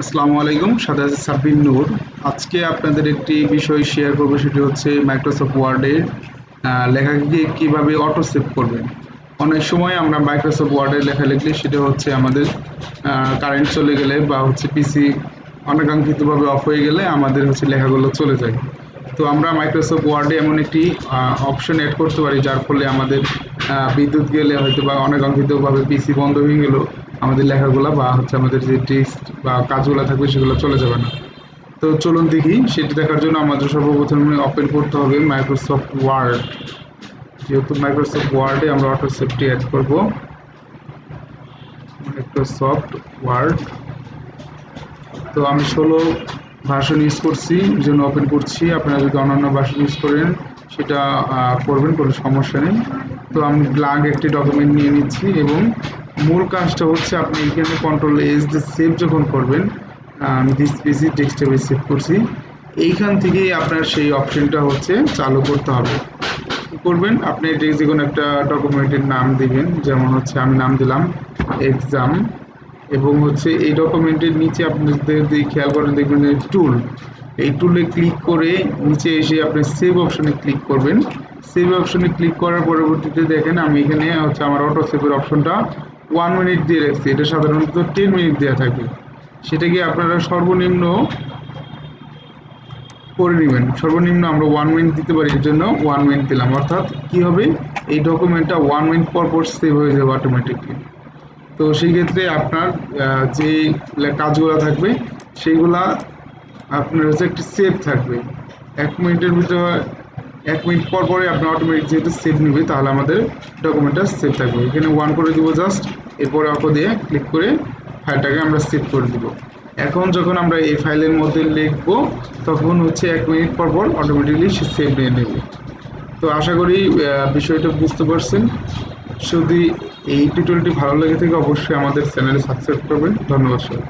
আসসালামু আলাইকুম, সাথে আছে সাব্বির নূর। আজকে আপনাদের একটি বিষয় শেয়ার করবো, সেটি হচ্ছে মাইক্রোসফট ওয়ার্ডে লেখাকে কিভাবে অটো সেভ করবেন। অনেক সময় আমরা মাইক্রোসফট ওয়ার্ডে লেখা লিখলে সেটা হচ্ছে আমাদের কারেন্ট চলে গেলে বা হচ্ছে পিসি অনাকাঙ্ক্ষিতভাবে অফ হয়ে গেলে আমাদের হচ্ছে লেখাগুলো চলে যায়। তো আমরা মাইক্রোসফট ওয়ার্ডে এমন একটি অপশন অ্যাড করতে পারি যার ফলে আমাদের বিদ্যুৎ গেলে হয়তো বা অনাকাঙ্ক্ষিতভাবে পিসি বন্ধ হয়ে গেল, আমাদের লেখাগুলো বা হচ্ছে আমাদের যে টেক্সট বা কাজগুলো থাকবে সেগুলো চলে যাবে না। তো চলুন দেখি, সেটি দেখার জন্য আমাদের সর্বপ্রথমে ওপেন করতে হবে মাইক্রোসফট ওয়ার্ড। যেহেতু মাইক্রোসফট ওয়ার্ডে আমরা অটো সেভটি অ্যাড করব, মাইক্রোসফট ওয়ার্ড। তো আমি 16 ভার্সন ইউজ করছি, এই জন্য ওপেন করছি। আপনারা যদি অন্যান্য ভার্সন ইউজ করেন সেটা করবেন, কোনো সমস্যা নেই। তো আমি ব্ল্যাঙ্ক একটি ডকুমেন্ট নিয়ে নিচ্ছি এবং মূল কাজটা হচ্ছে আপনি এখানে কন্ট্রোল এস দিয়ে সেভ যখন করবেন, আমি দিস পিসি ডেস্কটপে সেভ করছি, এইখান থেকেই আপনার সেই অপশনটা হচ্ছে চালু করতে হবে। কী করবেন, আপনি যে কোনো একটা ডকুমেন্টের নাম দিবেন, যেমন হচ্ছে আমি নাম দিলাম এক্সাম, এবং হচ্ছে এই ডকুমেন্টের নিচে আপনি যদি খেয়াল করেন দেখবেন যে টুল, এই টুলে ক্লিক করে নিচে এসে আপনি সেভ অপশনে ক্লিক করবেন। সেভ অপশনে ক্লিক করার পরবর্তীতে দেখেন আমি এখানে হচ্ছে আমার অটো সেভের অপশনটা 1 মিনিট দিয়ে রাখছি। এটা সাধারণত 10 মিনিট দেওয়া থাকে, সেটাকে আপনারা সর্বনিম্ন করে নেবেন। সর্বনিম্ন আমরা 1 মিনিট দিতে পারি, এর জন্য 1 মিনিট দিলাম। অর্থাৎ কি হবে, এই ডকুমেন্টটা 1 মিনিট পর পর সেভ হয়ে যাবে অটোমেটিকলি। তো সেই ক্ষেত্রে আপনার যে কাজগুলো থাকবে সেইগুলা আপনার হচ্ছে একটি সেভ থাকবে। 1 মিনিটের ভিতরে 1 মিনিট পর পরে আপনার অটোমেটিক যেহেতু সেভ নেবে, তাহলে আমাদের ডকুমেন্টটা সেভ থাকবে। এখানে 1 করে দিব জাস্ট, এরপরে অটো দিয়ে ক্লিক করে ফাইলটাকে আমরা সেভ করে দিব। এখন যখন আমরা এই ফাইলের মধ্যে লিখব, তখন হচ্ছে 1 মিনিট পর পর অটোমেটিকলি সে সেভ নিয়ে নেবে। তো আশা করি বিষয়টা বুঝতে পারছেন। যদি এই টিউটোরিয়ালটি ভালো লেগে থাকে অবশ্যই আমাদের চ্যানেলে সাবস্ক্রাইব করবেন। ধন্যবাদ সবাই।